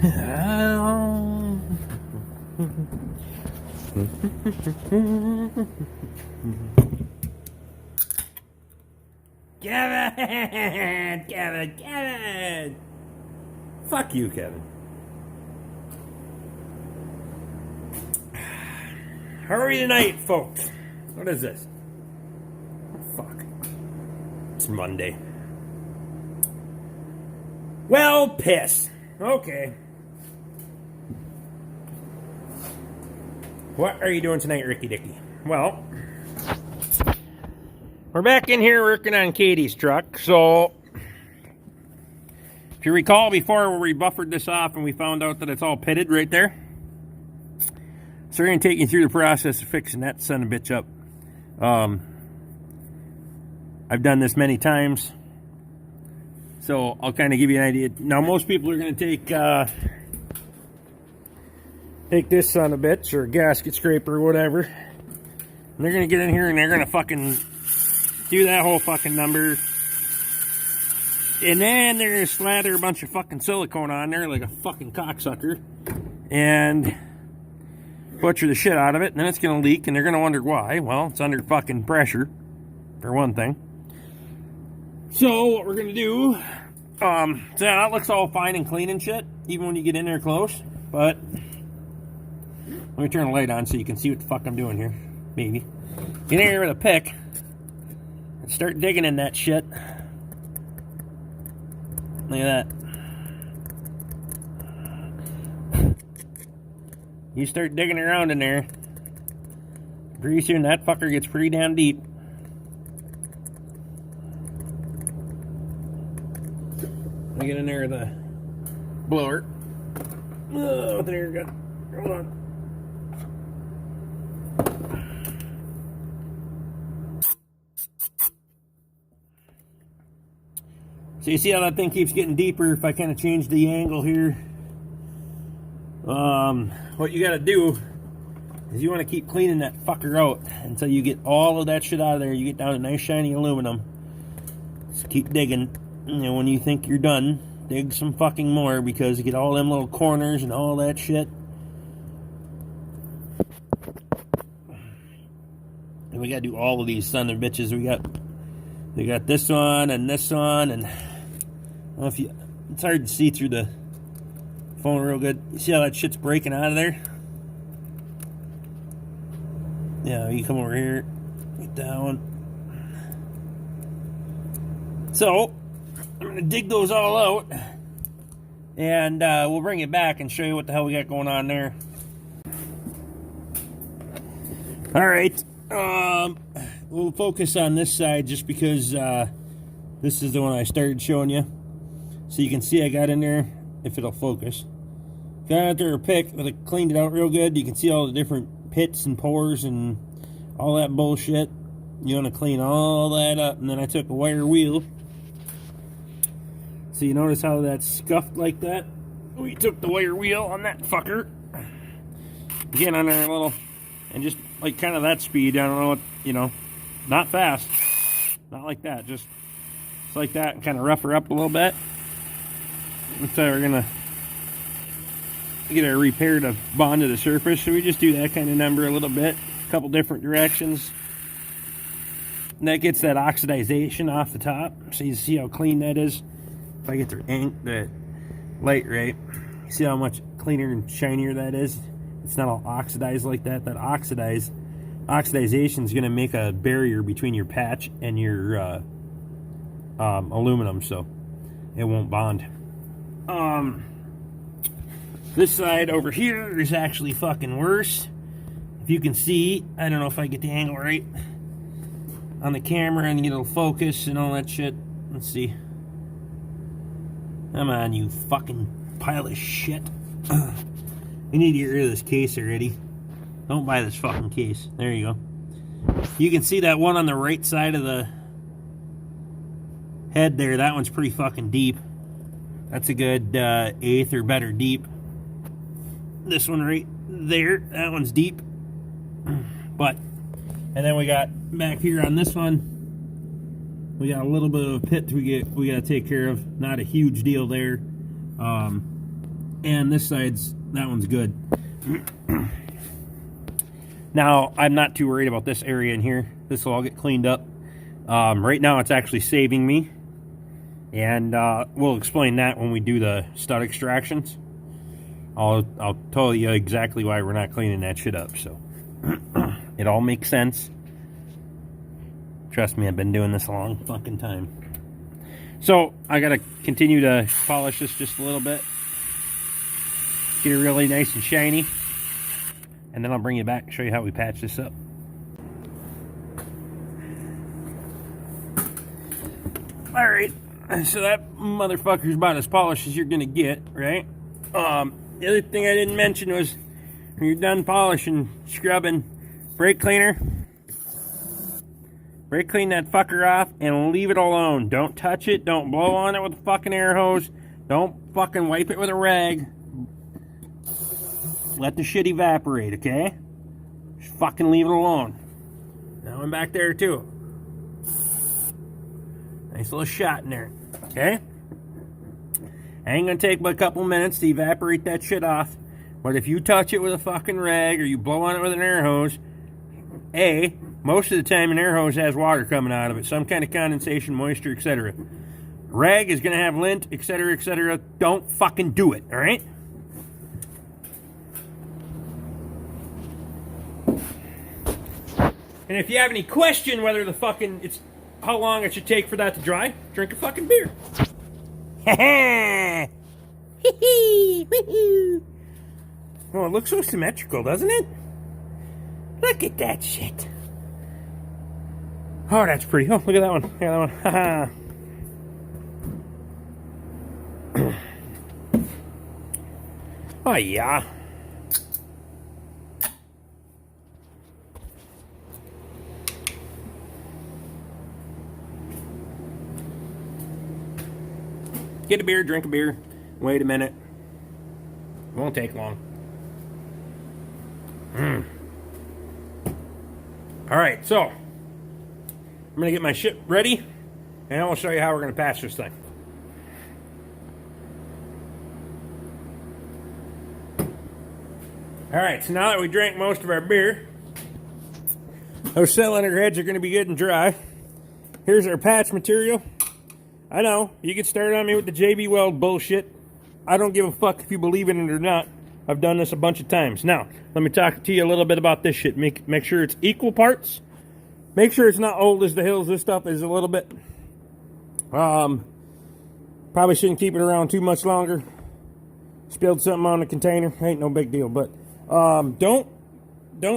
Kevin! Fuck you, Kevin. How are you tonight, folks? What is this? Oh, fuck. It's Monday. Well, piss. Okay. What are you doing tonight, Ricky Dicky? Well, we're back in here working on Katie's truck. So, if you recall before we buffered this off and we found out that it's all pitted right there. So we're going to take you through the process of fixing that son of a bitch up. I've done this many times. So I'll kind of give you an idea. Now most people are going to take this son of a bitch or a gasket scraper or whatever. And they're going to get in here and they're going to fucking do that whole fucking number. And then they're going to slather a bunch of fucking silicone on there like a fucking cocksucker. And butcher the shit out of it. And then it's going to leak and they're going to wonder why. Well, it's under fucking pressure, for one thing. So what we're going to do, so that looks all fine and clean and shit, even when you get in there close. But let me turn the light on so you can see what the fuck I'm doing here. Maybe. Get in here with a pick and start digging in that shit. Look at that. You start digging around in there, pretty soon that fucker gets pretty damn deep. I get in there with a blower. Oh, there you go. Hold on. So you see how that thing keeps getting deeper if I kind of change the angle here. What you gotta do is you want to keep cleaning that fucker out until you get all of that shit out of there. You get down to nice shiny aluminum. Just keep digging. You know, when you think you're done, dig some fucking more because you get all them little corners and all that shit. And we gotta do all of these son of bitches. We got this one and this one, and I don't know if you, it's hard to see through the phone real good. You see how that shit's breaking out of there? Yeah, you come over here, get that one. So I'm gonna dig those all out, and we'll bring it back and show you what the hell we got going on there. All right, we'll focus on this side just because this is the one I started showing you, so you can see I got in there. If it'll focus, got out there a pick, but I cleaned it out real good. You can see all the different pits and pores and all that bullshit. You want to clean all that up, and then I took a wire wheel. So you notice how that's scuffed like that? We took the wire wheel on that fucker. Get on there a little, and just like kind of that speed. I don't know what, you know, not fast, not like that. Just like that, and kind of rough her up a little bit. So we're gonna get our repair to bond to the surface. So we just do that kind of number a little bit, a couple different directions. And that gets that oxidization off the top. So you see how clean that is. If I get the light right, you see how much cleaner and shinier that is. It's not all oxidized like that. That oxidization is going to make a barrier between your patch and your aluminum, so it won't bond. This side over here is actually fucking worse. If you can see, I don't know if I get the angle right on the camera and it'll focus and all that shit. Let's see. Come on, you fucking pile of shit. You need to get rid of this case already. Don't buy this fucking case. There you go. You can see that one on the right side of the head there. That one's pretty fucking deep. That's a good eighth or better deep. This one right there, that one's deep. But, and then we got back here on this one, we got a little bit of a pit we got to take care of. Not a huge deal there. And this that one's good. Now, I'm not too worried about this area in here. This will all get cleaned up. Right now, it's actually saving me. And we'll explain that when we do the stud extractions. I'll tell you exactly why we're not cleaning that shit up. So it all makes sense. Trust me, I've been doing this a long fucking time. So I gotta continue to polish this just a little bit. Get it really nice and shiny. And then I'll bring you back and show you how we patch this up. Alright, so that motherfucker's about as polished as you're gonna get, right? The other thing I didn't mention was when you're done polishing, scrubbing, brake clean that fucker off and leave it alone. Don't touch it, don't blow on it with a fucking air hose, don't fucking wipe it with a rag. Let the shit evaporate, okay? Just fucking leave it alone. Now I'm back there too. Nice little shot in there, okay? Ain't gonna take but a couple minutes to evaporate that shit off. But if you touch it with a fucking rag or you blow on it with an air hose, most of the time an air hose has water coming out of it, some kind of condensation, moisture, etc. Rag is gonna have lint, etc., etc. Don't fucking do it, all right? And if you have any question whether the fucking how long it should take for that to dry, drink a fucking beer. Oh, it looks so symmetrical, doesn't it? Look at that shit. Oh, that's pretty. Oh, look at that one. Look at that one. Haha. Oh, yeah. Get a beer, drink a beer. Wait a minute. It won't take long. Alright, so I'm going to get my shit ready, and I'll show you how we're going to patch this thing. Alright, so now that we drank most of our beer, those cylinder heads are going to be good and dry. Here's our patch material. I know, you can start on me with the JB Weld bullshit. I don't give a fuck if you believe in it or not. I've done this a bunch of times. Now, let me talk to you a little bit about this shit. Make sure it's equal parts. Make sure it's not old as the hills. This stuff is a little bit... probably shouldn't keep it around too much longer. Spilled something on the container. Ain't no big deal. But don't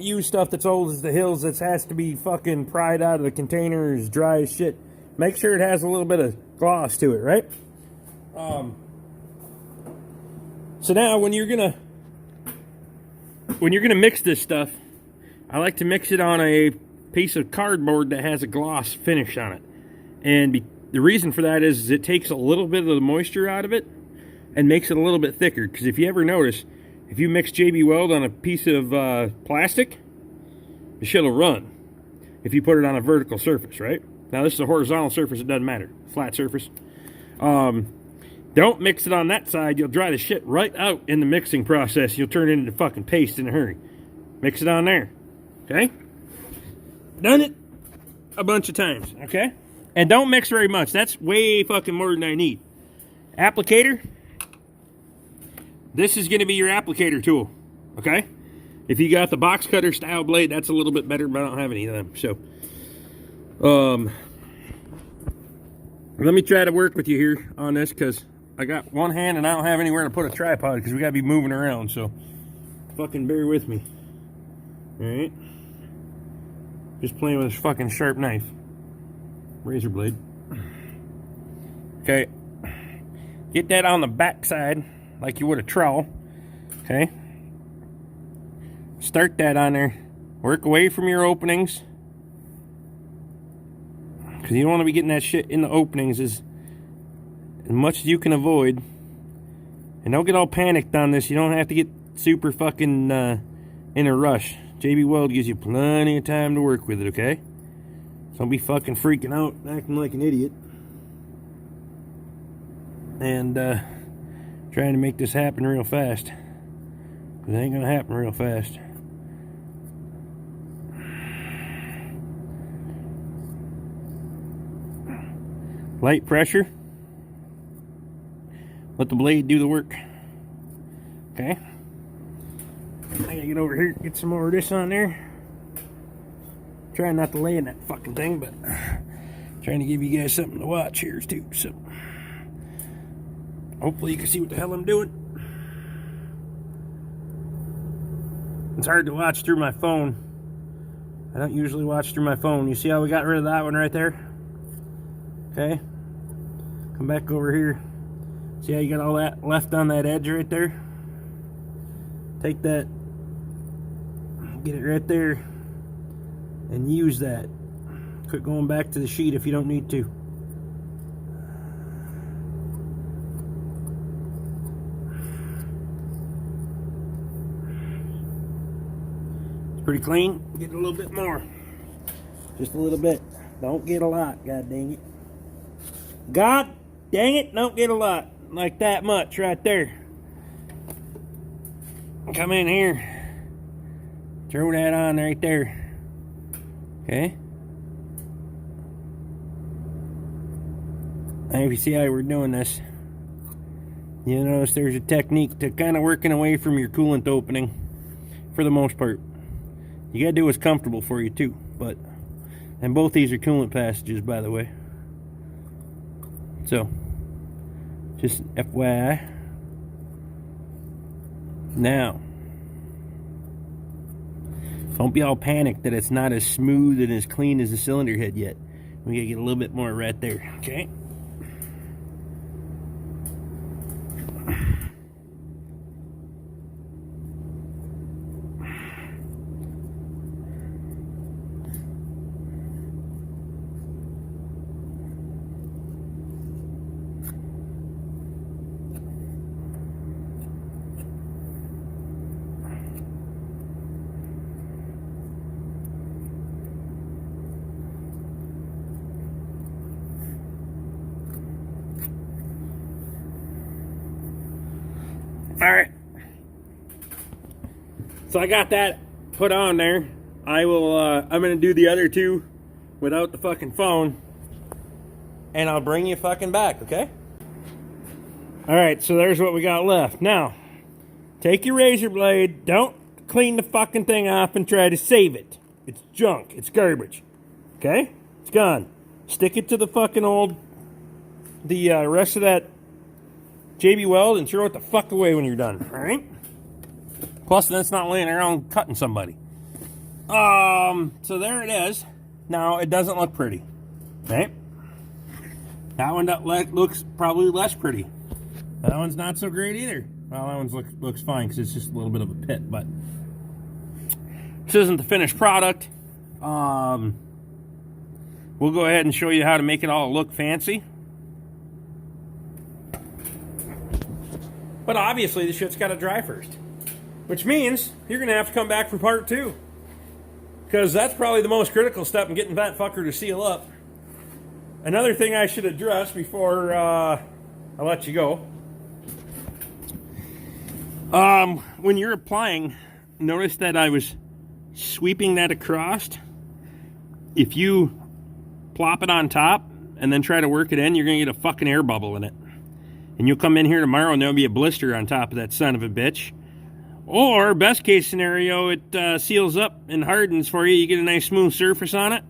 use stuff that's old as the hills that has to be fucking pried out of the container as dry as shit. Make sure it has a little bit of gloss to it, right? So now when you're gonna mix this stuff, I like to mix it on a piece of cardboard that has a gloss finish on it. And the reason for that is it takes a little bit of the moisture out of it and makes it a little bit thicker. Because if you ever notice, if you mix JB Weld on a piece of plastic, the shit will run. If you put it on a vertical surface, right? Now this is a horizontal surface, it doesn't matter. Flat surface. Don't mix it on that side. You'll dry the shit right out in the mixing process. You'll turn it into fucking paste in a hurry. Mix it on there. Okay? Done it a bunch of times. Okay? And don't mix very much. That's way fucking more than I need. Applicator. This is going to be your applicator tool. Okay? If you got the box cutter style blade, that's a little bit better, but I don't have any of them. So, let me try to work with you here on this because I got one hand and I don't have anywhere to put a tripod because we got to be moving around. So, fucking bear with me. Alright? Just playing with this fucking sharp knife. Razor blade. Okay. Get that on the back side like you would a trowel. Okay? Start that on there. Work away from your openings. Because you don't want to be getting that shit in the openings as much as you can avoid. And don't get all panicked on this. You don't have to get super fucking in a rush. JB Weld gives you plenty of time to work with it, okay? So don't be fucking freaking out, acting like an idiot. And Trying to make this happen real fast. It ain't gonna happen real fast. Light pressure. Let the blade do the work. Okay. I gotta get over here, get some more of this on there. Trying not to lay in that fucking thing, but trying to give you guys something to watch here too. So hopefully you can see what the hell I'm doing. It's hard to watch through my phone. I don't usually watch through my phone. You see how we got rid of that one right there? Okay. Come back over here. See how you got all that left on that edge right there? Take that, get it right there, and use that. Quit going back to the sheet if you don't need to. It's pretty clean. Get a little bit more. Just a little bit. Don't get a lot, god dang it. God dang it, don't get a lot. Like that much right there. Come in here. Throw that on right there. Okay. Now if you see how we're doing this, you notice there's a technique to kind of working away from your coolant opening for the most part. You gotta do what's comfortable for you too, but and both these are coolant passages, by the way. So just FYI. Now, don't be all panicked that it's not as smooth and as clean as the cylinder head yet. We gotta get a little bit more right there, okay? Alright, so I got that put on there. I'm gonna do the other two without the fucking phone, and I'll bring you fucking back, okay? Alright, so there's what we got left. Now, take your razor blade, don't clean the fucking thing off and try to save it. It's junk, it's garbage, okay? It's gone. Stick it to the fucking rest of that JB Weld and throw it the fuck away when you're done, alright? Plus, then it's not laying around cutting somebody. So there it is. Now, it doesn't look pretty, right? That one looks probably less pretty. That one's not so great either. Well, that one looks fine because it's just a little bit of a pit, but this isn't the finished product. We'll go ahead and show you how to make it all look fancy. But obviously, the shit's got to dry first. Which means you're going to have to come back for part 2. Because that's probably the most critical step in getting that fucker to seal up. Another thing I should address before I let you go. When you're applying, notice that I was sweeping that across. If you plop it on top and then try to work it in, you're going to get a fucking air bubble in it. And you'll come in here tomorrow and there'll be a blister on top of that son of a bitch. Or, best case scenario, it seals up and hardens for you. You get a nice smooth surface on it.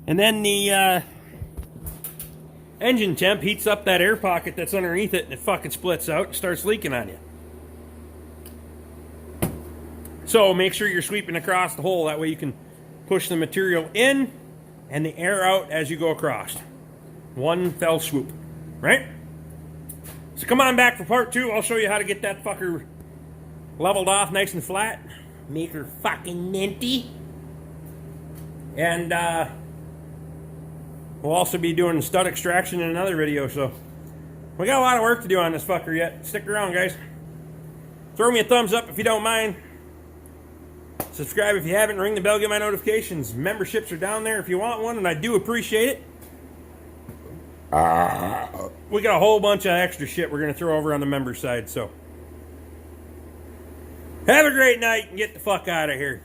And then the engine temp heats up that air pocket that's underneath it and it fucking splits out and starts leaking on you. So make sure you're sweeping across the hole. That way you can push the material in and the air out as you go across. One fell swoop. Right? So come on back for part 2. I'll show you how to get that fucker leveled off nice and flat. Make her fucking minty. And we'll also be doing stud extraction in another video. So we got a lot of work to do on this fucker yet. Stick around, guys. Throw me a thumbs up if you don't mind. Subscribe if you haven't. Ring the bell, get my notifications. Memberships are down there if you want one, and I do appreciate it. We got a whole bunch of extra shit we're going to throw over on the member side, so have a great night and get the fuck out of here.